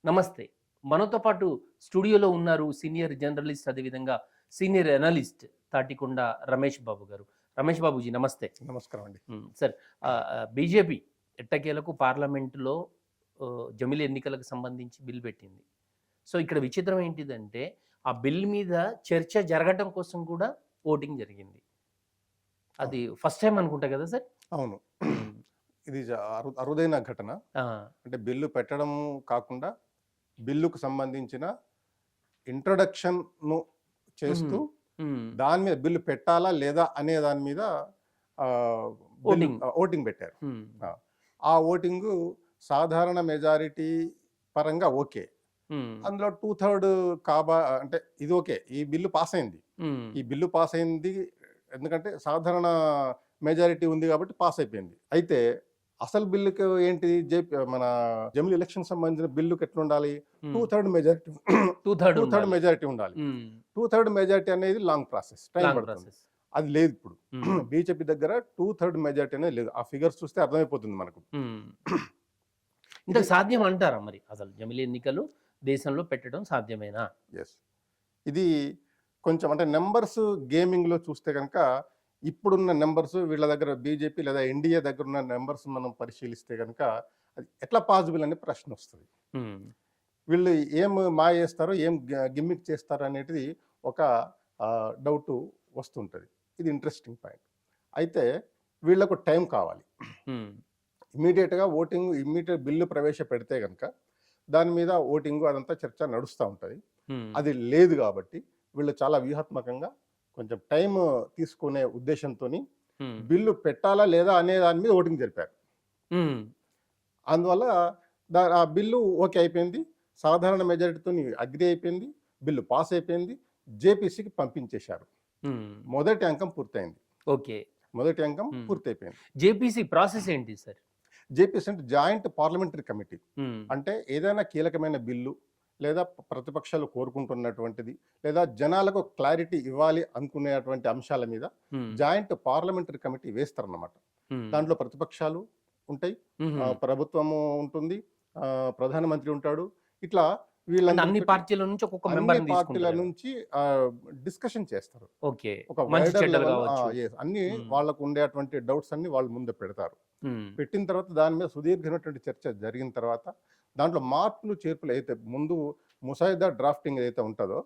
నమస్తే. మనతో పాటు స్టూడియోలో ఉన్నారు సీనియర్ జర్నలిస్ట్, అదేవిధంగా సీనియర్ అనలిస్ట్ తాటికొండ రమేష్ బాబు గారు. రమేష్ బాబుజీ నమస్తే. నమస్కారం అండి. సార్, బీజేపీ ఎట్టకేలకు పార్లమెంటులో జమిలి ఎన్నికలకు సంబంధించి బిల్ పెట్టింది. సో, ఇక్కడ విచిత్రం ఏంటిదంటే, ఆ బిల్ మీద చర్చ జరగటం కోసం కూడా ఓటింగ్ జరిగింది. అది ఫస్ట్ టైమ్ అనుకుంటా కదా సార్? అవును. ఇది అరుదైన ఘటన. ఆ! అంటే బిల్లు పెట్టడం కాకుండా బిల్లుకు సంబంధించిన ఇంట్రొడక్షన్‌ను చేస్తూ దాని మీద బిల్లు పెట్టాలా లేదా అనే దాని మీద ఓటింగ్ పెట్టారు. ఆ ఓటింగు సాధారణ మెజారిటీ పరంగా ఓకే. అందులో 2/3 అంటే ఇది ఓకే. ఈ బిల్లు పాస్ అయింది. ఈ బిల్లు పాస్ అయింది ఎందుకంటే సాధారణ మెజారిటీ ఉంది కాబట్టి పాస్ అయిపోయింది. అయితే అసలు బిల్లుకి ఏంటి మన జమిలి ఎలక్షన్ సంబంధించిన బిల్లుకి ఎట్లుండాలి? 2/3 మెజారిటీ 2/3 మెజారిటీ ఉండాలి. 2/3 మెజారిటీ అనేది లాంగ్ ప్రాసెస్, టైం పడుతుంది. అది లేదు ఇప్పుడు. బీజేపీ దగ్గర 2/3 మెజారిటీ అనేది లేదు. ఆ ఫిగర్స్ చూస్తే అర్థమైపోతుంది మనకు. ఇంత సాధ్యం అంటారా మరి? అసలు జమిలి ఎన్నికలు దేశంలో పెట్టడం సాధ్యమేనా? ఎస్. ఇది కొంచెం అంటే నెంబర్స్ గేమింగ్లో చూస్తే కనుక ఇప్పుడున్న నెంబర్స్ వీళ్ళ దగ్గర బీజేపీ లేదా ఎన్డీఏ దగ్గర ఉన్న నెంబర్స్ మనం పరిశీలిస్తే కనుక అది ఎట్లా పాసిబుల్ అనే ప్రశ్న వస్తుంది. వీళ్ళు ఏం మాయ చేస్తారో ఏం గిమ్మిక్ చేస్తారో అనేది ఒక డౌట్ వస్తుంటుంది. ఇది ఇంట్రెస్టింగ్ పాయింట్. అయితే వీళ్ళకు టైం కావాలి. ఇమ్మీడియట్గా ఇమ్మీడియట్ బిల్లు ప్రవేశపెడితే కనుక దాని మీద ఓటింగ్ అదంతా చర్చ నడుస్తూ ఉంటుంది. అది లేదు కాబట్టి వీళ్ళు చాలా వ్యూహాత్మకంగా కొంచెం టైం తీసుకునే ఉద్దేశంతో బిల్లు పెట్టాలా లేదా అనే దాని మీద ఓటింగ్ జరిపారు. అందువల్ల ఆ బిల్లు ఓకే అయిపోయింది. సాధారణ మెజారిటీతో అగ్రి అయిపోయింది. బిల్లు పాస్ అయిపోయింది. జేపీసీకి పంపించేశారు. మొదటి అంకం పూర్తయింది. ఓకే, మొదటి అంకం పూర్తయిపోయింది. జేపీసీ ప్రాసెస్ ఏంటి సార్? జేపీసీ అంటే జాయింట్ పార్లమెంటరీ కమిటీ. అంటే ఏదైనా కీలకమైన బిల్లు లేదా ప్రతిపక్షాలు కోరుకుంటున్నటువంటిది లేదా జనాలకు క్లారిటీ ఇవ్వాలి అనుకునేటువంటి అంశాల మీద జాయింట్ పార్లమెంటరీ కమిటీ వేస్తారన్నమాట. దాంట్లో ప్రతిపక్షాలు ఉంటాయి, ప్రభుత్వము ఉంటుంది, ప్రధానమంత్రి ఉంటాడు. ఇట్లా అన్ని పార్టీల నుంచి డిస్కషన్ చేస్తారు. ఒక అన్ని వాళ్ళకు ఉండేటువంటి డౌట్స్ అన్ని వాళ్ళు ముందు పెడతారు. పెట్టిన తర్వాత దాని మీద సుదీర్ఘమైనటువంటి చర్చ జరిగిన తర్వాత దాంట్లో మార్పులు చేర్పులు అయితే ముందు ముసాయిదా డ్రాఫ్టింగ్ ఏదైతే ఉంటుందో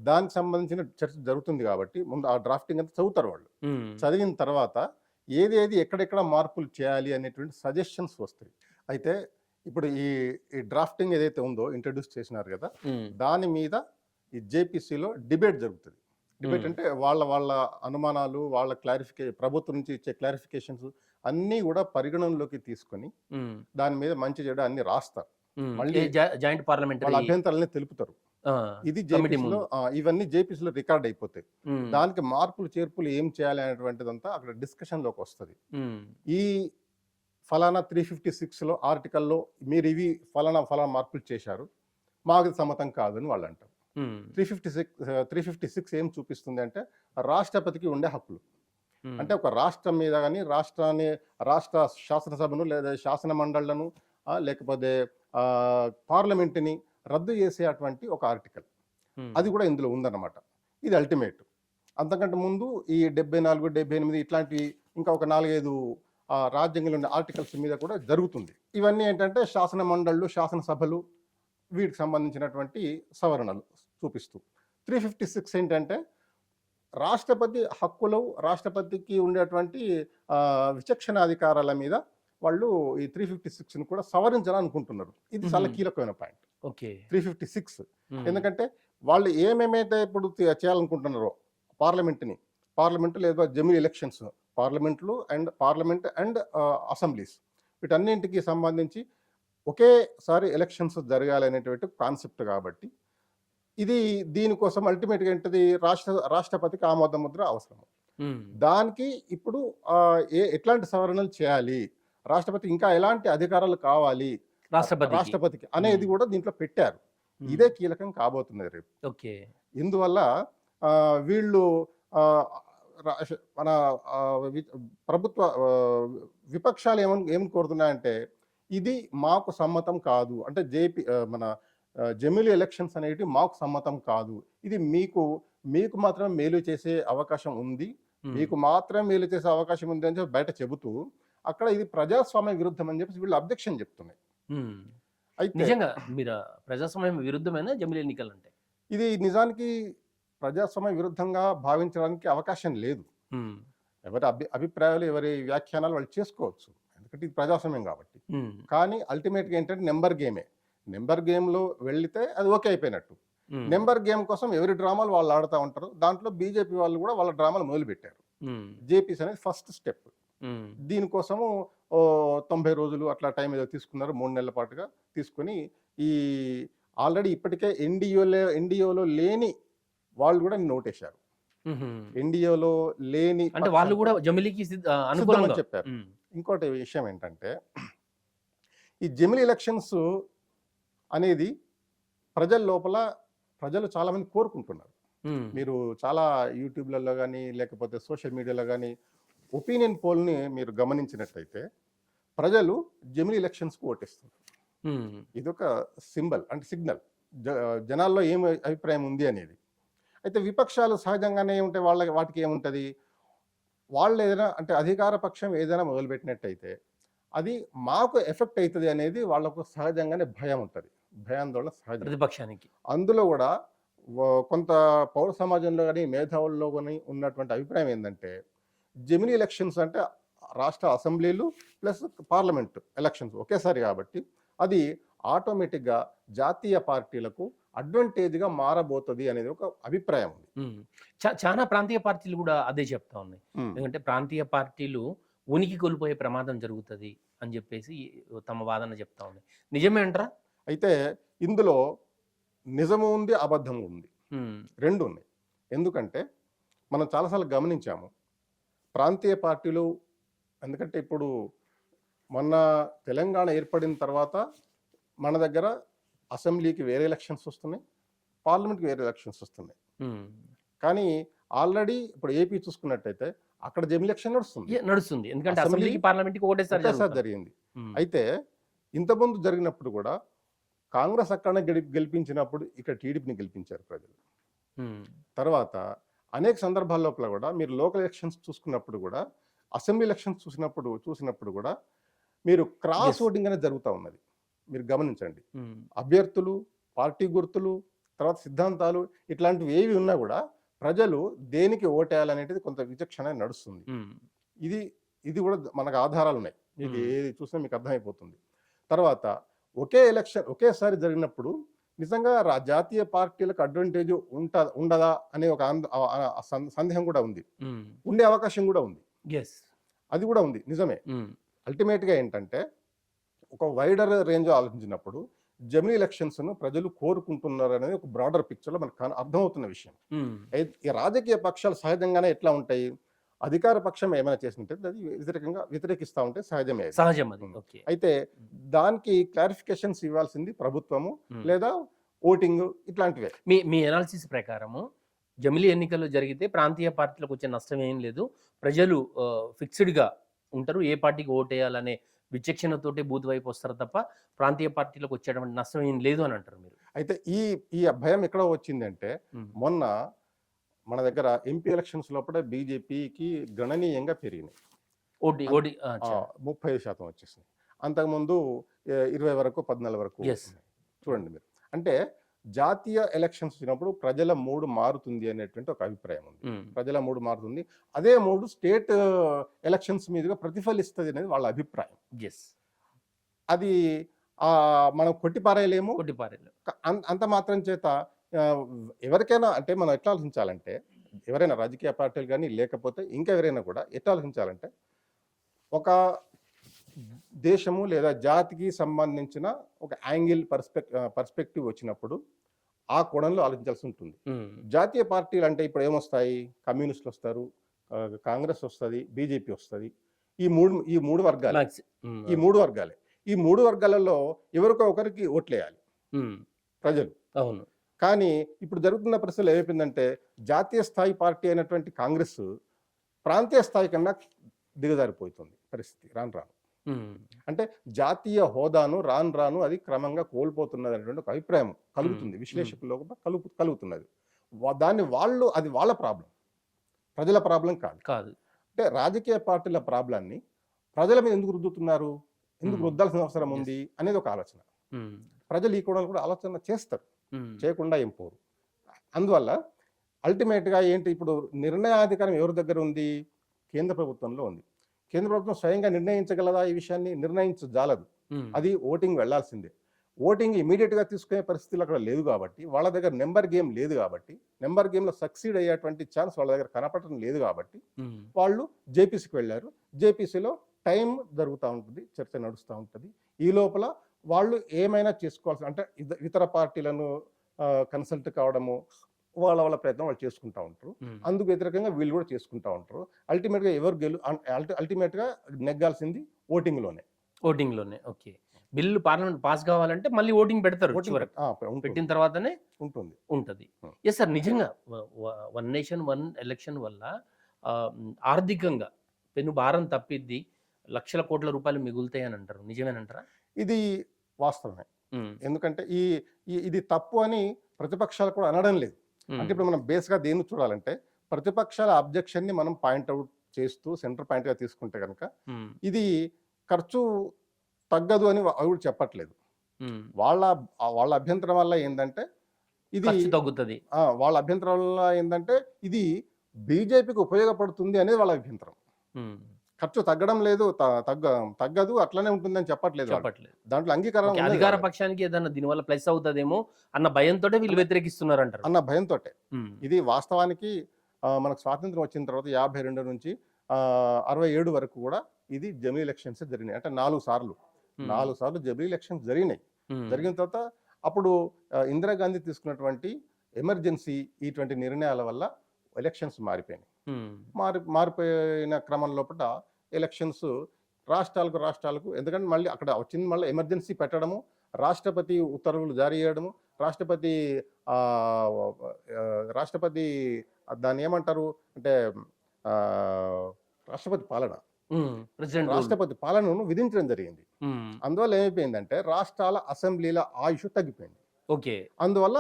దానికి సంబంధించిన చర్చ జరుగుతుంది కాబట్టి ముందు ఆ డ్రాఫ్టింగ్ అంతా చదువుతారు వాళ్ళు. చదివిన తర్వాత ఏది ఎక్కడెక్కడ మార్పులు చేయాలి అనేటువంటి సజెషన్స్ వస్తాయి. అయితే ఇప్పుడు ఈ డ్రాఫ్టింగ్ ఏదైతే ఉందో ఇంట్రడ్యూస్ చేసినారు కదా, దాని మీద ఈ జేపీసీలో డిబేట్ జరుగుతుంది. డిబేట్ అంటే వాళ్ళ అనుమానాలు, వాళ్ళ ప్రభుత్వం నుంచి ఇచ్చే క్లారిఫికేషన్స్ అన్నీ కూడా పరిగణనలోకి తీసుకొని దాని మీద మంచి చెడు అన్ని రాస్తారు. మళ్ళీ జాయింట్ పార్లమెంట్ వాళ్ళ అభ్యంతరాలని తెలుపుతారు. ఇది జేపీసీలో ఇవన్నీ జేపీసీలో రికార్డ్ అయిపోతాయి. దానికి మార్పులు చేర్పులు ఏం చేయాలి అనేటువంటిదంతా అక్కడ డిస్కషన్ లోకి వస్తుంది. ఈ ఫలానా 356లో ఆర్టికల్లో మీరు ఇవి ఫలానా మార్పులు చేశారు, మాకు సమ్మతం కాదని వాళ్ళు అంటారు. 356 ఏం చూపిస్తుంది అంటే రాష్ట్రపతికి ఉండే హక్కులు. అంటే ఒక రాష్ట్రం మీద కానీ రాష్ట్ర శాసనసభను లేదా శాసన మండళ్లను లేకపోతే పార్లమెంట్ని రద్దు చేసేటువంటి ఒక ఆర్టికల్ అది కూడా ఇందులో ఉందన్నమాట. ఇది అల్టిమేట్. అంతకంటే ముందు ఈ 74, 78 ఇట్లాంటి ఇంకా ఒక 4-5 రాజ్యాంగంలో ఉన్న ఆర్టికల్స్ మీద కూడా జరుగుతుంది. ఇవన్నీ ఏంటంటే శాసన మండళ్ళు, శాసనసభలు వీటికి సంబంధించినటువంటి సవరణలు చూపిస్తూ 356 ఏంటంటే రాష్ట్రపతి హక్కులు, రాష్ట్రపతికి ఉండేటువంటి విచక్షణాధికారాల మీద వాళ్ళు ఈ 356ని కూడా సవరించాలనుకుంటున్నారు. ఇది చాలా కీలకమైన పాయింట్. 356 ఎందుకంటే వాళ్ళు ఏమేమైతే ఇప్పుడు చేయాలనుకుంటున్నారో పార్లమెంట్ లేదా జమిలి ఎలక్షన్స్, పార్లమెంట్ అండ్ అసెంబ్లీస్ వీటన్నింటికి సంబంధించి ఒకేసారి ఎలక్షన్స్ జరగాలి అనేటువంటి కాన్సెప్ట్ కాబట్టి దీనికోసం అల్టిమేట్గా ఏంటది రాష్ట్రపతికి ఆమోద ముద్ర అవసరం. దానికి ఇప్పుడు ఎట్లాంటి సవరణలు చేయాలి, రాష్ట్రపతి ఇంకా ఎలాంటి అధికారాలు కావాలి రాష్ట్రపతికి అనేది కూడా దీంట్లో పెట్టారు. ఇదే కీలకం కాబోతున్నది రేపు. ఇందువల్ల వీళ్ళు మన ప్రభుత్వ విపక్షాలు ఏమని కోరుతున్నాయంటే ఇది మాకు సమ్మతం కాదు, అంటే మన జమిలీ ఎలక్షన్స్ అనేవి మాకు సమ్మతం కాదు, ఇది మీకు మాత్రం మేలు చేసే అవకాశం ఉంది, మీకు మాత్రం మేలు చేసే అవకాశం ఉంది అని చెప్పి బయట చెబుతూ అక్కడ ఇది ప్రజాస్వామ్య విరుద్ధం అని చెప్పి వీళ్ళు అబ్జెక్షన్ చెప్తున్నాయి. అయితే నిజంగా మీరు ప్రజాస్వామ్యం విరుద్ధమైన జమిలీ ఎన్నికలు అంటే ఇది నిజానికి ప్రజాస్వామ్య విరుద్ధంగా భావించడానికి అవకాశం లేదు. ఎవరి అభిప్రాయాలు, ఎవరి వ్యాఖ్యానాలు వాళ్ళు చేసుకోవచ్చు, ఎందుకంటే ఇది ప్రజాస్వామ్యం కాబట్టి. కానీ అల్టిమేట్గా ఏంటంటే నెంబర్ గేమే. నెంబర్ గేమ్లో వెళ్తే అది ఓకే అయిపోయినట్టు. నెంబర్ గేమ్ కోసం ఎవరి డ్రామాలు వాళ్ళు ఆడుతూ ఉంటారు. దాంట్లో బీజేపీ వాళ్ళు కూడా వాళ్ళ డ్రామాలు మొదలుపెట్టారు. జేపీసీ అనేది ఫస్ట్ స్టెప్. దీనికోసము 90 రోజులు అట్లా టైం ఏదో తీసుకున్నారు, 3 నెలల పాటుగా తీసుకుని ఈ ఆల్రెడీ ఇప్పటికే ఎన్డీఏలో లేని వాళ్ళు కూడా నోటేశారు. ఎన్డీఏలో లేని అంటే వాళ్ళు కూడా జమిలీకి అనుకూలంగా చెప్పారు. ఇంకోటి విషయం ఏంటంటే ఈ జమిలీ ఎలక్షన్స్ అనేది ప్రజలు చాలా మంది కోరుకుంటున్నారు. మీరు చాలా యూట్యూబ్లలో కానీ లేకపోతే సోషల్ మీడియాలో కానీ ఒపీనియన్ పోల్ని మీరు గమనించినట్టయితే ప్రజలు జమిలీ ఎలక్షన్స్కు ఓటేస్తున్నారు. ఇదొక సింబల్, అంటే సిగ్నల్ జనాల్లో ఏం అభిప్రాయం ఉంది అనేది. అయితే విపక్షాలు సహజంగానే ఏముంటాయి, వాటికి ఏముంటుంది, వాళ్ళు ఏదైనా అంటే అధికార పక్షం ఏదైనా మొదలుపెట్టినట్టయితే అది మాకు ఎఫెక్ట్ అవుతుంది అనేది వాళ్ళకు సహజంగానే భయం ఉంటుంది, భయాందోళన సహజం ప్రతిపక్షానికి. అందులో కూడా కొంత పౌర సమాజంలో కానీ మేధావుల్లో కానీ ఉన్నటువంటి అభిప్రాయం ఏంటంటే జమిలీ ఎలక్షన్స్ అంటే రాష్ట్ర అసెంబ్లీలు ప్లస్ పార్లమెంట్ ఎలక్షన్స్ ఒకేసారి కాబట్టి అది ఆటోమేటిక్గా జాతీయ పార్టీలకు అడ్వాంటేజ్గా మారబోతుంది అనేది ఒక అభిప్రాయం ఉంది. చాలా ప్రాంతీయ పార్టీలు కూడా అదే చెప్తా ఉన్నాయి. ఎందుకంటే ప్రాంతీయ పార్టీలు ఉనికి కోల్పోయే ప్రమాదం జరుగుతుంది అని చెప్పేసి తమ వాదన చెప్తా ఉన్నాయి. నిజమే అంటారా? అయితే ఇందులో నిజము ఉంది, అబద్ధం ఉంది, రెండు ఉన్నాయి. ఎందుకంటే మనం చాలాసార్లు గమనించాము ప్రాంతీయ పార్టీలు, ఎందుకంటే ఇప్పుడు మొన్న తెలంగాణ ఏర్పడిన తర్వాత మన దగ్గర అసెంబ్లీకి వేరే ఎలక్షన్స్ వస్తున్నాయి, పార్లమెంట్కి వేరే ఎలక్షన్స్ వస్తున్నాయి. కానీ ఆల్రెడీ ఇప్పుడు ఏపీ చూసుకున్నట్టయితే అక్కడ జమిలీ ఎలక్షన్ నడుస్తుంది, ఎందుకంటే అసెంబ్లీకి పార్లమెంట్కి ఒకటేసారి జరిగింది. అయితే ఇంతకుముందు జరిగినప్పుడు కూడా కాంగ్రెస్ అక్కడ గెలిపించినప్పుడు ఇక్కడ టీడీపీని గెలిపించారు ప్రజలు. తర్వాత అనేక సందర్భాల లోపల కూడా మీరు లోకల్ ఎలక్షన్స్ చూసుకున్నప్పుడు కూడా, అసెంబ్లీ ఎలక్షన్స్ చూసినప్పుడు కూడా మీరు క్రాస్ ఓటింగ్ అనేది జరుగుతూ ఉన్నది. మీరు గమనించండి, అభ్యర్థులు, పార్టీ గుర్తులు, తర్వాత సిద్ధాంతాలు ఇట్లాంటివి ఏవి ఉన్నా కూడా ప్రజలు దేనికి ఓటేయాలనేది కొంత విచక్షణ నడుస్తుంది. ఇది కూడా మనకు ఆధారాలు ఉన్నాయి, మీకు ఏది చూసినా మీకు అర్థమైపోతుంది. తర్వాత ఒకే ఎలక్షన్ ఒకేసారి జరిగినప్పుడు నిజంగా జాతీయ పార్టీలకు అడ్వాంటేజ్ ఉండదా అనే ఒక సందేహం కూడా ఉంది, ఉండే అవకాశం కూడా ఉంది, అది కూడా ఉంది, నిజమే. అల్టిమేట్గా ఏంటంటే ఒక వైడర్ రేంజ్ ఆలోచించినప్పుడు జమిలీ ఎలక్షన్స్ ను ప్రజలు కోరుకుంటున్నారు అనేది ఒక బ్రాడర్ పిక్చర్ లో మనకు అర్థమవుతున్న విషయం. ఈ రాజకీయ పక్షాలు సహజంగానే ఎట్లా ఉంటాయి, అధికార పక్షం ఏమైనా చేస్తుంటే అది వ్యతిరేకిస్తూ ఉంటే సహజం. అయితే దానికి క్లారిఫికేషన్స్ ఇవ్వాల్సింది ప్రభుత్వము లేదా ఓటింగ్ ఇట్లాంటివే. మీ అనాలిసిస్ ప్రకారము జమిలీ ఎన్నికలు జరిగితే ప్రాంతీయ పార్టీలకు వచ్చే నష్టం ఏం లేదు, ప్రజలు ఫిక్స్డ్గా ఉంటారు, ఏ పార్టీకి ఓటేయాలనే విచక్షణతోటి బూత్ వైపు వస్తారు తప్ప ప్రాంతీయ పార్టీలకు వచ్చేటువంటి నష్టం ఏం లేదు అని అంటారు మీరు. అయితే ఈ భయం ఎక్కడ వచ్చిందంటే మొన్న మన దగ్గర ఎంపీ ఎలక్షన్స్ లోపల బీజేపీకి గణనీయంగా పెరిగినాయి, 30% వచ్చేసినాయి. అంతకుముందు 20 వరకు 14 వరకు చూడండి మీరు. అంటే జాతీయ ఎలక్షన్స్ వచ్చినప్పుడు ప్రజల మూడు మారుతుంది అనేటువంటి ఒక అభిప్రాయం ఉంది, ప్రజల మూడు మారుతుంది, అదే మూడు స్టేట్ ఎలక్షన్స్ మీదుగా ప్రతిఫలిస్తుంది అనేది వాళ్ళ అభిప్రాయం. అది మనం కొట్టిపారేయలేము. అంత మాత్రం చేత ఎవరికైనా అంటే మనం ఎట్లా ఆలోచించాలంటే, ఎవరైనా రాజకీయ పార్టీలు కానీ లేకపోతే ఇంకెవరైనా కూడా ఎట్లా ఆలోచించాలంటే, ఒక దేశము లేదా జాతికి సంబంధించిన ఒక యాంగిల్ పర్స్పెక్టివ్ వచ్చినప్పుడు ఆ కోణంలో ఆలోచించాల్సి ఉంటుంది. జాతీయ పార్టీలు అంటే ఇప్పుడు ఏమొస్తాయి, కమ్యూనిస్టులు వస్తారు, కాంగ్రెస్ వస్తుంది, బీజేపీ వస్తుంది, ఈ మూడు వర్గాలే. ఈ మూడు వర్గాలలో ఎవరికో ఒకరికి ఓట్లేయాలి ప్రజలు. అవును. కానీ ఇప్పుడు జరుగుతున్న పరిస్థితులు ఏమైపోయిందంటే జాతీయ స్థాయి పార్టీ అయినటువంటి కాంగ్రెస్ ప్రాంతీయ స్థాయి కన్నా దిగజారిపోతుంది పరిస్థితి రాను. అంటే జాతీయ హోదాను రాను రాను అది క్రమంగా కోల్పోతున్నది అనేటువంటి ఒక అభిప్రాయం కలుగుతుంది, విశ్లేషకుల్లో కూడా కలుగుతున్నది. దాన్ని వాళ్ళు, అది వాళ్ళ ప్రాబ్లం, ప్రజల ప్రాబ్లం కాదు. అంటే రాజకీయ పార్టీల ప్రాబ్లాన్ని ప్రజల మీద ఎందుకు రుద్దుతున్నారు, ఎందుకు రుద్దాల్సిన అవసరం ఉంది అనేది ఒక ఆలోచన. ప్రజలు ఈ కూడా ఆలోచన చేస్తారు, చేయకుండా ఏం పోరు. అందువల్ల అల్టిమేట్గా ఏంటి, ఇప్పుడు నిర్ణయాధికారం ఎవరి దగ్గర ఉంది, కేంద్ర ప్రభుత్వంలో ఉంది. కేంద్ర ప్రభుత్వం స్వయంగా నిర్ణయించగలదా ఈ విషయాన్ని? నిర్ణయించజాలదు, అది ఓటింగ్ వెళ్లాల్సిందే. ఓటింగ్ ఇమీడియట్గా తీసుకునే పరిస్థితులు అక్కడ లేదు కాబట్టి, వాళ్ళ దగ్గర నెంబర్ గేమ్ లేదు కాబట్టి, నెంబర్ గేమ్లో సక్సీడ్ అయ్యేటువంటి ఛాన్స్ వాళ్ళ దగ్గర కనపడటం లేదు కాబట్టి వాళ్ళు జేపీసీకి వెళ్ళారు. జేపీసీలో టైం జరుగుతూ ఉంటుంది, చర్చ నడుస్తూ ఉంటుంది. ఈ లోపల వాళ్ళు ఏమైనా చేసుకోవాల్సిన, అంటే ఇతర పార్టీలను కన్సల్ట్ కావడము, వాళ్ళ ప్రయత్నం వాళ్ళు చేసుకుంటూ ఉంటారు. అందుకు వ్యతిరేకంగా వీళ్ళు కూడా చేసుకుంటూ ఉంటారు. అల్టిమేట్గా ఎవరు అల్టిమేట్గా నెగ్గాల్సింది ఓటింగ్లోనే. ఓకే. బిల్లు పార్లమెంట్ పాస్ కావాలంటే మళ్ళీ ఓటింగ్ పెడతారు, పెట్టిన తర్వాతనే ఉంటుంది. ఎస్ సార్, నిజంగా వన్ నేషన్ వన్ ఎలక్షన్ వల్ల ఆర్థికంగా పెను భారం తప్పిద్ది, లక్షల కోట్ల రూపాయలు మిగులుతాయి అని అంటారు, నిజమేనంటారా? ఇది వాస్తవమే. ఎందుకంటే ఇది తప్పు అని ప్రతిపక్షాలు కూడా అనడం లేదు. అంటే ఇప్పుడు మనం బేస్గా దేన్ని చూడాలంటే, ప్రతిపక్షాల అబ్జెక్షన్ ని మనం పాయింట్అవుట్ చేస్తూ సెంటర్ పాయింట్ గా తీసుకుంటే కనుక ఇది ఖర్చు తగ్గదు అని అవి చెప్పట్లేదు. వాళ్ళ అభ్యంతరం వల్ల ఏంటంటే ఇది తగ్గుతుంది, వాళ్ళ అభ్యంతరం వల్ల ఏంటంటే ఇది బీజేపీకి ఉపయోగపడుతుంది అనేది వాళ్ళ అభ్యంతరం. ఖర్చు తగ్గడం లేదు, తగ్గదు, అట్లనే ఉంటుందని చెప్పట్లేదు. దాంట్లో అంగీకారం, అధికార పక్షానికి ఏదైనా దీనివల్ల ప్లస్ అవుతుందేమో అన్న భయంతో వీళ్ళు వ్యతిరేకిస్తున్నారు అంటారు. అన్న భయంతో ఇది వాస్తవానికి మనకు స్వాతంత్రం వచ్చిన తర్వాత 52 నుంచి 67 వరకు కూడా ఇది జమిలీ ఎలక్షన్స్ జరిగినాయి. అంటే 4 సార్లు జమిలీ ఎలక్షన్స్ జరిగినాయి. జరిగిన తర్వాత అప్పుడు ఇందిరాగాంధీ తీసుకున్నటువంటి ఎమర్జెన్సీ ఇటువంటి నిర్ణయాల వల్ల ఎలక్షన్స్ మారిపోయినాయి. మారిపోయిన క్రమం లోపల ఎలక్షన్స్ రాష్ట్రాలకు, ఎందుకంటే మళ్ళీ అక్కడ వచ్చింది మళ్ళీ ఎమర్జెన్సీ పెట్టడము, రాష్ట్రపతి ఉత్తర్వులు జారీ చేయడము, రాష్ట్రపతి దాన్ని ఏమంటారు అంటే రాష్ట్రపతి పాలనను విధించడం జరిగింది. అందువల్ల ఏమైపోయిందంటే రాష్ట్రాల అసెంబ్లీల ఆయుష్ తగ్గిపోయింది. అందువల్ల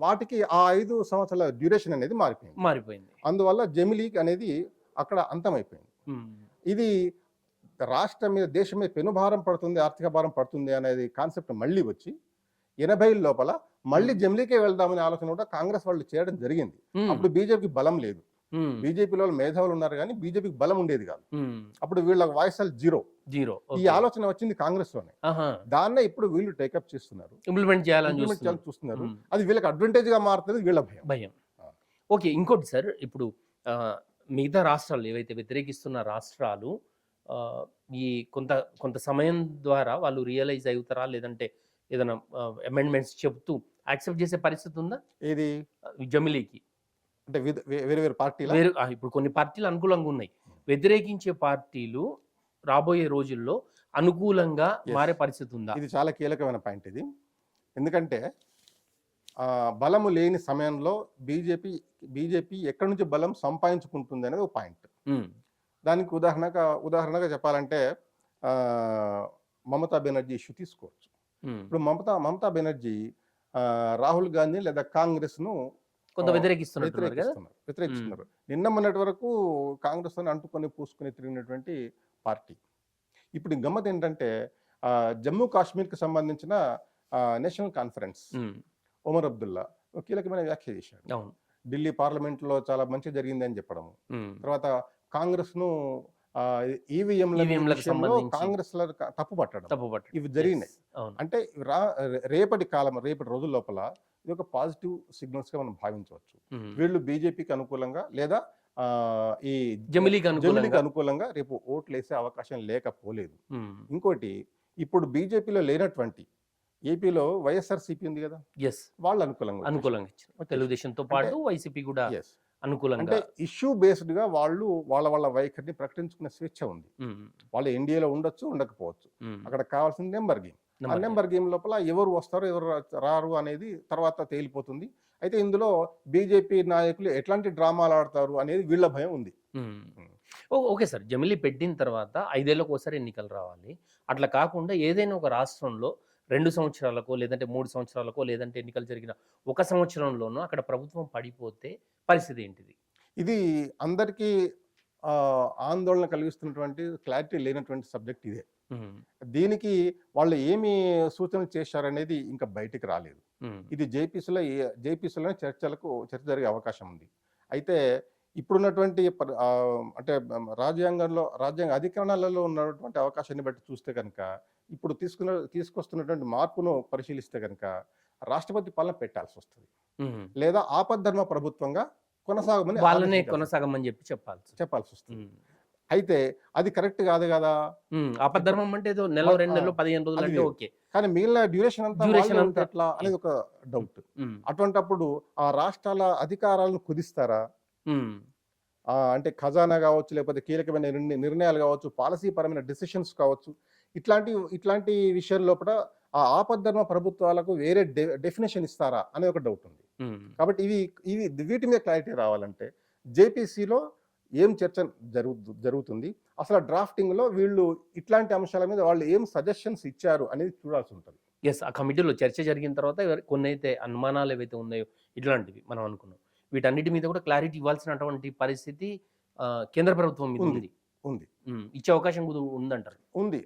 వాటికి ఆ 5 సంవత్సరాల డ్యూరేషన్ అనేది మారిపోయింది. అందువల్ల జమిలీ అనేది అక్కడ అంతమైపోయింది. ఇది రాష్ట్రం మీద, దేశం మీద పెనుభారం పడుతుంది, ఆర్థిక భారం పడుతుంది అనేది కాన్సెప్ట్ మళ్ళీ వచ్చి 80 లోపల మళ్ళీ జమిలీకే వెళ్దామనే ఆలోచన కూడా కాంగ్రెస్ వాళ్ళు చేయడం జరిగింది. అప్పుడు బీజేపీకి బలం లేదు, బీజేపీలో మేధావులు ఉన్నారు కానీ బీజేపీకి బలం ఉండేది కాదు. అప్పుడు వీళ్ళ వాయిస్ జీరో. ఈ ఆలోచన వచ్చింది కాంగ్రెస్ లోనే. దాన్నే ఇప్పుడు వీళ్ళు టేకప్ చేస్తున్నారు, ఇంప్లిమెంట్ చేయాలని చూస్తున్నారు. అది వీళ్ళకి అడ్వాంటేజ్ గా మారుతుంది, వీళ్ళ భయం. ఓకే, ఇంకోటి సార్, ఇప్పుడు మిగతా రాష్ట్రాలు ఏవైతే వ్యతిరేకిస్తున్న రాష్ట్రాలు ఈ కొంత సమయం ద్వారా వాళ్ళు రియలైజ్ అవుతారా, లేదంటే ఏదైనా అమెండ్మెంట్స్ చెప్తూ యాక్సెప్ట్ చేసే పరిస్థితి ఉందా ఇది జమిలీకి? అంటే వేరే పార్టీలు, ఇప్పుడు కొన్ని పార్టీలు అనుకూలంగా ఉన్నాయి, వ్యతిరేకించే పార్టీలు రాబోయే రోజుల్లో అనుకూలంగా మారే పరిస్థితి ఉందా? ఇది చాలా కీలకమైన పాయింట్ ఇది. ఎందుకంటే బలము లేని సమయంలో బీజేపీ ఎక్కడి నుంచి బలం సంపాదించుకుంటుంది అనేది ఒక పాయింట్. దానికి ఉదాహరణగా చెప్పాలంటే మమతా బెనర్జీ ఇష్యూ తీసుకోవచ్చు. ఇప్పుడు మమతా బెనర్జీ రాహుల్ గాంధీ లేదా కాంగ్రెస్ ను కొంత వ్యతిరేకిస్తున్నారు. నిన్న మొన్నటి వరకు కాంగ్రెస్ అంటుకొని పూసుకొని తిరిగినటువంటి పార్టీ. ఇప్పుడు గమ్మత్ ఏంటంటే జమ్మూ కాశ్మీర్ కి సంబంధించిన నేషనల్ కాన్ఫరెన్స్ ఒమర్ అబ్దుల్లా కీలకమైన వ్యాఖ్య చేశాడు. ఢిల్లీ పార్లమెంట్ లో చాలా మంచి జరిగింది అని చెప్పడము, తర్వాత కాంగ్రెస్ ను ఈవీఎంలకు కాంగ్రెస్ తప్పు పట్టడం, ఇవి జరిగినాయి. అంటే రేపటి రోజుల లోపల ఇది ఒక పాజిటివ్ సిగ్నల్స్ గా మనం భావించవచ్చు. వీళ్ళు బీజేపీకి అనుకూలంగా లేదా ఈ జమిలీకి అనుకూలంగా రేపు ఓట్లు వేసే అవకాశం లేకపోలేదు. ఇంకోటి, ఇప్పుడు బీజేపీలో లేనటువంటి ఏపీలో వైఎస్ఆర్సీపీ ఉంది కదా, వాళ్ళు అనుకూలంగా తెలుగుదేశంతో పాటు వైసీపీ కూడా అనుకూలంగా, అంటే ఇష్యూ బేస్డ్ గా వాళ్ళు వాళ్ళ వైఖరిని ప్రకటించుకునే స్వేచ్ఛ ఉంది. వాళ్ళు ఎన్డీఏలో ఉండొచ్చు, ఉండకపోవచ్చు. అక్కడ కావాల్సిన నెంబర్ గేమ్. ఆ నెంబర్ గేమ్ లోపల ఎవరు వస్తారు, ఎవరు రారు అనేది తర్వాత తేలిపోతుంది. అయితే ఇందులో బీజేపీ నాయకులు ఎట్లాంటి డ్రామాలు ఆడతారు అనేది వీళ్ళ భయం ఉంది. Okay sir. జమిలీ పెట్టిన తర్వాత 5 ఏళ్లకు ఒకసారి ఎన్నికలు రావాలి. అట్లా కాకుండా ఏదైనా ఒక రాష్ట్రంలో 2 సంవత్సరాలకో, లేదంటే 3 సంవత్సరాలకో, లేదంటే ఎన్నికలు జరిగిన ఒక సంవత్సరంలోనో అక్కడ ప్రభుత్వం పడిపోతే పరిస్థితి ఏంటిది? ఇది అందరికీ ఆందోళన కలిగిస్తున్నటువంటి, క్లారిటీ లేనటువంటి సబ్జెక్ట్ ఇదే. హ్మ్. దీనికి వాళ్ళు ఏమి సూచనలు చేశారనేది ఇంకా బయటికి రాలేదు. హ్మ్. ఇది జేపీసీలోనే చర్చ జరిగే అవకాశం ఉంది. అయితే ఇప్పుడున్నటువంటి అంటే రాజ్యాంగ అధికరణాలలో ఉన్నటువంటి అవకాశాన్ని బట్టి చూస్తే కనుక, ఇప్పుడు తీసుకొస్తున్నటువంటి మార్పును పరిశీలిస్తే కనుక, రాష్ట్రపతి పాలన పెట్టాల్సొస్తది. హ్మ్. లేదా ఆపద్ధర్మ ప్రభుత్వంగా కొనసాగమని వాళ్ళనే కొనసాగమని చెప్పాల్సొస్తది. చెప్పాల్సొస్తది. హ్మ్. అయితే అది కరెక్ట్ కాదు గదా! ఆపద్ధర్మం అంటే ఏదో నెలో, 2 నెలలు, 15 రోజులు అది అంటే వేరు. ఓకే. కానీ మిగిలిన డ్యూరేషన్ అంతా డ్యూరేషన్ వాళ్ళే అంతా ఉంటే ఎట్లా అనేది ఒక డౌట్. హ్మ్. అటువంటప్పుడు ఆ రాష్ట్రాల అధికారాలను కుదిస్తారా? హ్మ్. అంటే ఖజానా గావచ్చు, లేకపోతే కీలకమైన నిర్ణయాలు గావచ్చు, పాలసీ పరమైన డెసిషన్స్ కావచ్చు. ఇట్లాంటి విషయం లోపల ఆ ఆపద్ధర్మ ప్రభుత్వాలకు వేరే డెఫినిషన్ ఇస్తారా? అనే ఒక డౌట్ ఉంది. హ్మ్. కాబట్టి వీటి మీద క్లారిటీ రావాలంటే జేపీసీలో ఏం చర్చ జరుగుతుంది? అసలు డ్రాఫ్టింగ్‌లో వీళ్ళు ఇట్లాంటి అంశాల మీద వాళ్ళు ఏం సజెషన్స్ ఇచ్చారు అనేది చూడాల్సి ఉంటది. యెస్. ఆ కమిటీలో చర్చ జరిగిన తర్వాత కొన్నైతే అనుమానాలు ఏవైతే ఉన్నాయో ఇట్లాంటివి మనం అనుకున్నాం. వీటన్నిటి మీద కూడా క్లారిటీ ఇవ్వాల్సినటువంటి పరిస్థితి కేంద్ర ప్రభుత్వం మీద ఉంది. ఉంది. ఉంది. ఇచ్చే అవకాశం కూడా ఉందంటారు. ఉంది.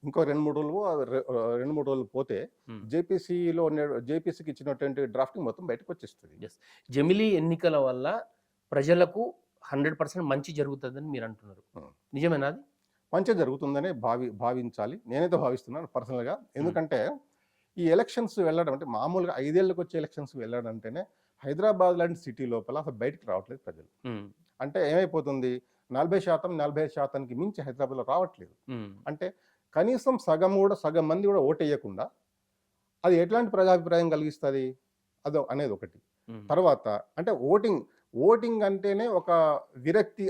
ఇంకో 2, 3 రోజులు పోతే హ్మ్. జేపీసీకి ఇచ్చినటువంటి డ్రాఫ్టింగ్ మొత్తం బయటకొచ్చేస్తది. యెస్. జమిలీ ఎన్నికల వల్ల ప్రజలకు 100% మంచి జరుగుతదని మీరంటున్నారు. హ్మ్. నిజమేనా అది? మంచే జరుగుతుందనే భావించాలి. నేనైతే భావిస్తున్నాను పర్సనల్‌గా. ఎందుకంటే ఈ ఎలక్షన్స్ వెళ్ళడం అంటే మామూలుగా 5 ఏళ్లకొచ్చే ఎలక్షన్స్ వెళ్ళడం అంటేనే హైదరాబాద్ లాంటి సిటీ లోపల అసలు బయటికి రావట్లేదు ప్రజలు. హ్మ్. అంటే ఏమైపోతుంది 40%, 45%కి మించి హైదరాబాద్‌లో రావట్లేదు. హ్మ్. అంటే కనీసం సగం మంది కూడా ఓటెయ్యకుండా అది ఎట్లాంటి ప్రజాభిప్రాయం కలిగిస్తది? అనేది ఒకటి. హ్మ్. తర్వాత అంటే ఓటింగ్ అంటేనే ఒక విరక్తి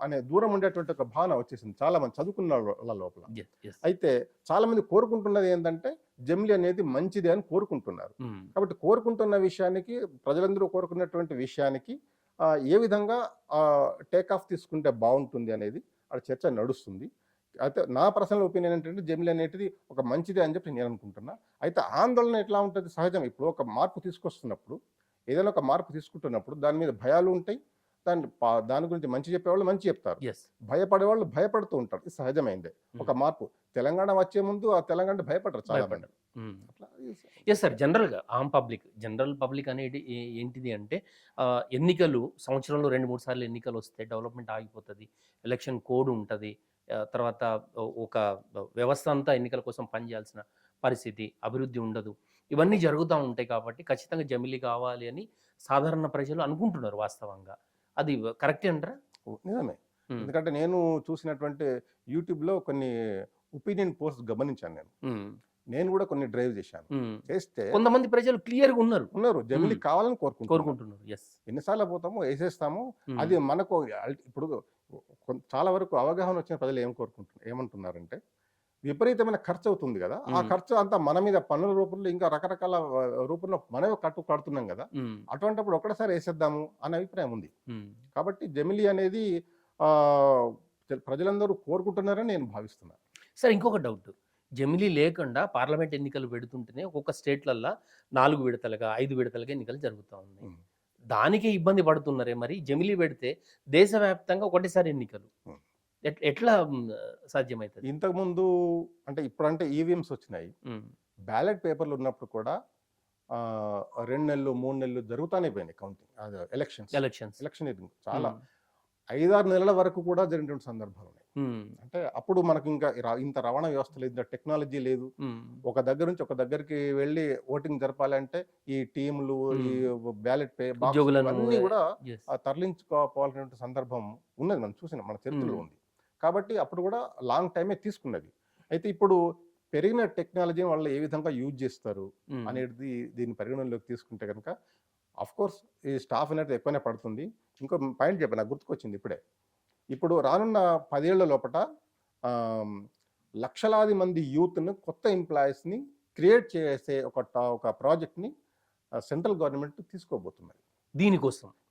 అనే దూరం ఉండేటువంటి ఒక భావన వచ్చేసింది చాలా మంది చదువుకున్న వాళ్ళ లోపల. యెస్. యెస్. అయితే చాలా మంది కోరుకుంటున్నది ఏందంటే జమిలీ అనేది మంచిదే అని కోరుకుంటున్నారు. హ్మ్. కాబట్టి కోరుకుంటున్న విషయానికి ప్రజలందరూ కోరుకున్నటువంటి విషయానికి ఏ విధంగా టేక్ ఆఫ్ తీసుకుంటే బావుంటుంది అనేది ఆడ చర్చ నడుస్తుంది. అయితే నా పర్సనల్ ఒపీనియన్ ఏంటంటే జమిలీ అనేటిది ఒక మంచిదే అని చెప్పి నేను అనుకుంటున్నా. అయితే ఆందోళన ఎట్లా ఉంటది సహజం. ఇప్పుడు ఒక మార్పు తీసుకొస్తున్నప్పుడు, ఏదైనా ఒక మార్పు తీసుకుంటున్నప్పుడు దాని మీద భయాలు ఉంటాయి. దాని గురించి మంచి చెప్పేవాళ్ళు మంచి చెప్తారు. యెస్. భయపడేవాళ్ళు భయపడుతూ ఉంటారు. ఇది సహజమైందే. ఒక మార్పు తెలంగాణ వచ్చే ముందు ఆ తెలంగాణ భయపడరు చాలా మంది. హ్మ్. అట్లా యెస్ సార్. జనరల్‌గా జనరల్ పబ్లిక్ అనేది ఏంటిది అంటే ఎన్నికలు సంవత్సరంలో 2, 3 సార్లు ఎన్నికలొస్తే డెవలప్‌మెంట్ ఆగిపోతది. ఎలక్షన్ కోడ్ ఉంటది. తర్వాత ఒక వ్యవస్థ అంతా ఎన్నికల కోసం పనిచేయాల్సిన పరిస్థితి, అభివృద్ధి ఉండదు. ఇవన్నీ జరుగుతా ఉంటాయి కాబట్టి ఖచ్చితంగా జమిలీ కావాలి అని సాధారణ ప్రజలు అనుకుంటున్నారు వాస్తవంగా. అది కరెక్టే అంటారా? నిజమే. హ్మ్. ఎందుకంటే నేను చూసినటువంటి యూట్యూబ్‌లో కొన్ని ఒపీనియన్ పోస్ట్ గమనించాను నేను. హ్మ్. నేను కూడా కొన్ని డ్రైవ్ చేశాను. హ్మ్. చేస్తే కొంతమంది ప్రజలు క్లియర్‌గా ఉన్నారు. జమిలీ కావాలని కోరుకుంటున్నారు. కోరుకుంటున్నారు. యెస్. ఎన్ని సార్లు పోతాము ఏసేస్తాము. హ్మ్. అది మనకు ఇప్పుడు చాలా వరకు అవగాహన వచ్చిన ప్రజలు ఏమంటున్నారంటే విపరీతమైన ఖర్చు అవుతుంది గదా! ఆ ఖర్చు అంతా మన మీద పన్నుల రూపంలో ఇంకా రకరకాల రూపంలో మనమే కడుతున్నాం గదా! హ్మ్. అటువంటప్పుడు ఒకటేసారి ఏసేద్దాము అనే అభిప్రాయం ఉంది. హ్మ్. కాబట్టి జమిలీ అనేది ఆహ్, ప్రజలందరూ కోరుకుంటున్నారని నేను భావిస్తున్నా. సరే ఇంకొక డౌట్. జమిలీ లేకుండా పార్లమెంట్ ఎన్నికలు పెడుతుంటేనే ఒక్కొక్క స్టేట్‌లల్ల 4 విడతలుగా, 5 విడతలుగా ఎన్నికలు జరుగుతా ఉన్నాయి. హ్మ్. దానికే ఇబ్బంది పడుతున్నారే మరి. జమిలీ పెడితే దేశవ్యాప్తంగా ఒకటేసారి ఎన్నికలు. హ్మ్. ఎట్లా సాధ్యమైతది? ఇంతకుముందు అంటే ఇప్పుడంటే ఈవీఎంస్ వచ్చినాయి. హ్మ్. బ్యాలెట్ పేపర్‌లు ఉన్నప్పుడు కూడా 2 నెలలు, 3 నెలలు జరుగుతానే పోయినాయి కౌంటింగ్. ఎలక్షన్స్. ఎలక్షన్స్. ఎలక్షనీరింగ్ చాలా హ్మ్. 5, 6 నెలల వరకు కూడా జరిగినటువంటి సందర్భాలున్నాయి. హ్మ్. అంటే అప్పుడు మనకు ఇంకా ఇంత రవాణా వ్యవస్థ లేదు, ఇంత టెక్నాలజీ లేదు. హ్మ్. ఒక దగ్గర నుంచి ఒక దగ్గరికి వెళ్లి ఓటింగ్ జరపాలంటే ఈ టీమ్‌లు, ఈ బ్యాలెట్ బాక్సులు ఉద్యోగులను ఇవన్నీ కూడా యెస్. తరలించుకోవాల్సినటువంటి సందర్భం ఉన్నది. మనం చూసినాం. మన చరిత్రలో ఉంది. కాబట్టి అప్పుడు కూడా లాంగ్ టైమే తీసుకున్నది. అయితే ఇప్పుడు పెరిగిన టెక్నాలజీని వాళ్ళు ఏ విధంగా యూజ్ చేస్తారు హ్మ్. అనేది దీన్ని పరిగణనలోకి తీసుకుంటే గనుక ఆఫ్‌కోర్స్ ఈ స్టాఫ్ అనేది ఎక్కువనే పడుతుంది. ఇంకో పాయింట్ చెప్పాను నాకు గుర్తుకొచ్చింది ఇప్పుడే. ఇప్పుడు రానున్న 10 ఏళ్ల లోపట ఆహ్, లక్షలాది మంది యూత్‌ని కొత్త ఎంప్లాయీస్‌ని క్రియేట్ చేసే ఒక ప్రాజెక్ట్‌ని సెంట్రల్ గవర్నమెంట్ తీసుకోబోతున్నది.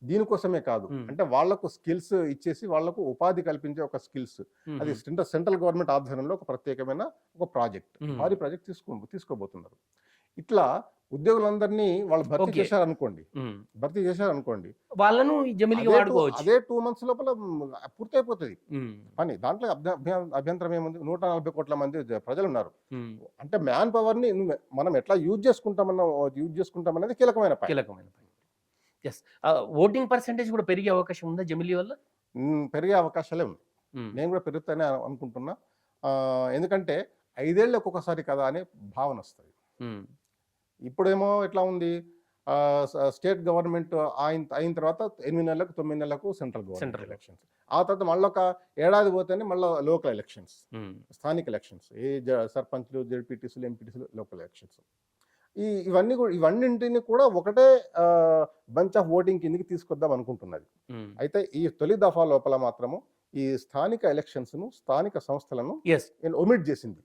దీనికోసమే కాదు, మ్మ్. అంటే వాళ్లకు స్కిల్స్ ఇచ్చేసి వాళ్లకు ఉపాధి కల్పించే ఒక స్కిల్స్, అది సెంట్రల్ గవర్నమెంట్ ఆధ్వర్యంలో ఒక ప్రత్యేకమైన ఒక ప్రాజెక్ట్, మ్మ్. భారీ ప్రాజెక్ట్ తీసుకోబోతున్నారు. ఇట్లా ఉద్యోగులందరినీ వాళ్ళు భర్తీ ఓకే. చేశారనుకోండి, వాళ్ళను ఈ జమిలికి వాడుకోవచ్చు. అదే 2 months లోపల పూర్తయిపోతుంది పని. దాంట్లో అభ్యంతరం ఏముంది? 140 కోట్ల మంది ప్రజలు ఉన్నారు. అంటే మ్యాన్ పవర్ ని మనం ఎట్లా యూజ్ చేసుకుంటామనేది కీలకమైన పాయింట్. ఎస్. ఓటింగ్ పర్సెంటేజ్ కూడా పెరిగే అవకాశం ఉందా జమిలి వల్ల? పెరిగే అవకాశాలే ఉన్నాయి. నేను కూడా పెరుగుతానే అనుకుంటున్నా. ఎందుకంటే 5 ఏళ్ళకి ఒకసారి కదా అనే భావన వస్తుంది. ఇప్పుడేమో ఎట్లా ఉంది, స్టేట్ గవర్నమెంట్ అయిన తర్వాత 8 నెలలకు 9 నెలలకు సెంట్రల్ గవర్నమెంట్ ఎలక్షన్స్, ఆ తర్వాత మళ్ళీ ఒక ఏడాది పోతేనే మళ్ళీ లోకల్ ఎలక్షన్స్, స్థానిక ఎలక్షన్స్, సర్పంచ్లు, జెడ్పీటీసీలు, ఎంపీటీసీలు, లోకల్ ఎలక్షన్స్. ఇవన్నింటిని కూడా ఒకటే బంచ్ ఆఫ్ ఓటింగ్ కిందకి తీసుకొద్దాం అనుకుంటున్నది. అయితే ఈ తొలి దఫా లోపల మాత్రము ఈ స్థానిక ఎలక్షన్స్ ను, స్థానిక సంస్థలను ఒమిట్ చేసింది.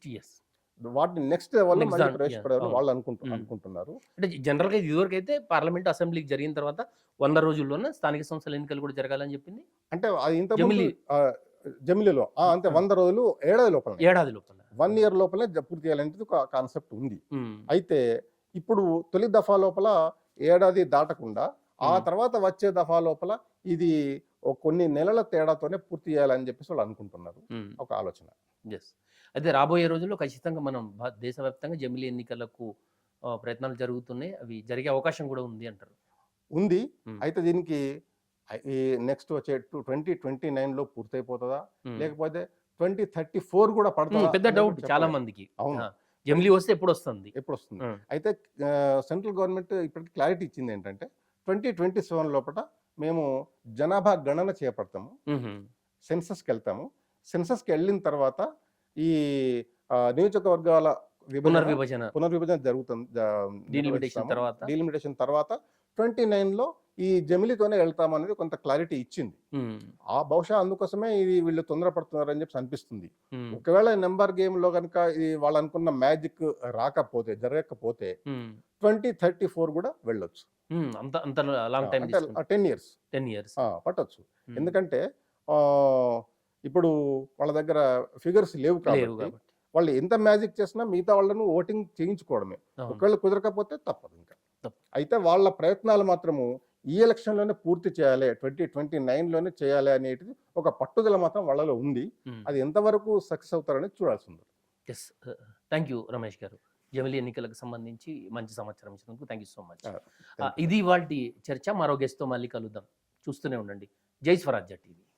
వాటిని నెక్స్ట్ లెవెల్లో మళ్ళీ ప్రవేశపెడతారు వాళ్ళు అనుకుంటున్నారు. అంటే జనరల్ గా ఇదివరకు అయితే పార్లమెంట్ అసెంబ్లీకి జరిగిన తర్వాత 100 రోజుల్లోనే స్థానిక సంస్థల ఎన్నికలు కూడా జరగాలని చెప్పింది. అంటే అది ఇంత జమిలీలో అంతే 100 రోజులు, ఏడాది లోపల 1 year లోపలే పూర్తి చేయాలనేది ఒక కాన్సెప్ట్ ఉంది. అయితే ఇప్పుడు తొలి దఫా లోపల ఏడాది దాటకుండా ఆ తర్వాత వచ్చే దఫా లోపల ఇది కొన్ని నెలల తేడాతోనే పూర్తి చేయాలని చెప్పేసి వాళ్ళు అనుకుంటున్నారు, ఒక ఆలోచన. అయితే రాబోయే రోజుల్లో ఖచ్చితంగా మనం దేశవ్యాప్తంగా జమిలీ ఎన్నికలకు ప్రయత్నాలు జరుగుతున్నాయి, అవి జరిగే అవకాశం కూడా ఉంది అంటారు. ఉంది. అయితే దీనికి ఈ నెక్స్ట్ వచ్చే 2029లో పూర్తయిపోతుందా, లేకపోతే 2034 కూడా పడుతుందా? పెద్ద డౌట్ చాలా మందికి. అవును, జమిలీ వస్తే ఎప్పుడు వస్తుంది. అయితే సెంట్రల్ గవర్నమెంట్ ఇప్పటికి క్లారిటీ ఇచ్చింది ఏంటంటే 2027 లోపల మేము జనాభా గణన చేపడతాము, సెన్సస్కి వెళ్తాము. సెన్సస్కి వెళ్ళిన తర్వాత ఈ నియోజకవర్గాల పునర్విభజన జరుగుతుంది. డీలిమిటేషన్ తర్వాత 29లో ఈ జమిలీతోనే వెళ్తామనేది కొంత క్లారిటీ ఇచ్చింది. ఆ బహుశా అందుకోసమే ఇది వీళ్ళు తొందరపడుతున్నారు అని చెప్పి అనిపిస్తుంది. ఒకవేళ నెంబర్ గేమ్ లో కనుక వాళ్ళు అనుకున్న మ్యాజిక్ జరగకపోతే 2034 కూడా వెళ్ళొచ్చు. 10 years పట్టొచ్చు. ఎందుకంటే ఇప్పుడు వాళ్ళ దగ్గర ఫిగర్స్ లేవు కాబట్టి వాళ్ళు ఎంత మ్యాజిక్ చేసినా మిగతా వాళ్ళను ఓటింగ్ చేయించుకోవడమే. ఒకవేళ కుదరకపోతే తప్పదు ఇంకా. అయితే వాళ్ళ ప్రయత్నాలు మాత్రము ఈ ఎలక్షన్లోనే పూర్తి చేయాలి, 2029లోనే చేయాలి అనేది ఒక పట్టుదల మాత్రం వాళ్ళలో ఉంది. అది ఎంతవరకు సక్సెస్ అవుతారనేది చూడాల్సి ఉంది. థ్యాంక్ యూ రమేష్ గారు, జమిలీ ఎన్నికలకు సంబంధించి మంచి సమాచారం ఇచ్చినందుకు థ్యాంక్ యూ సో మచ్. ఇది ఇవాల్టి చర్చ. మరో గెస్ట్తో మళ్ళీ కలుద్దాం. చూస్తూనే ఉండండి జై స్వరాజ్య టీవీ.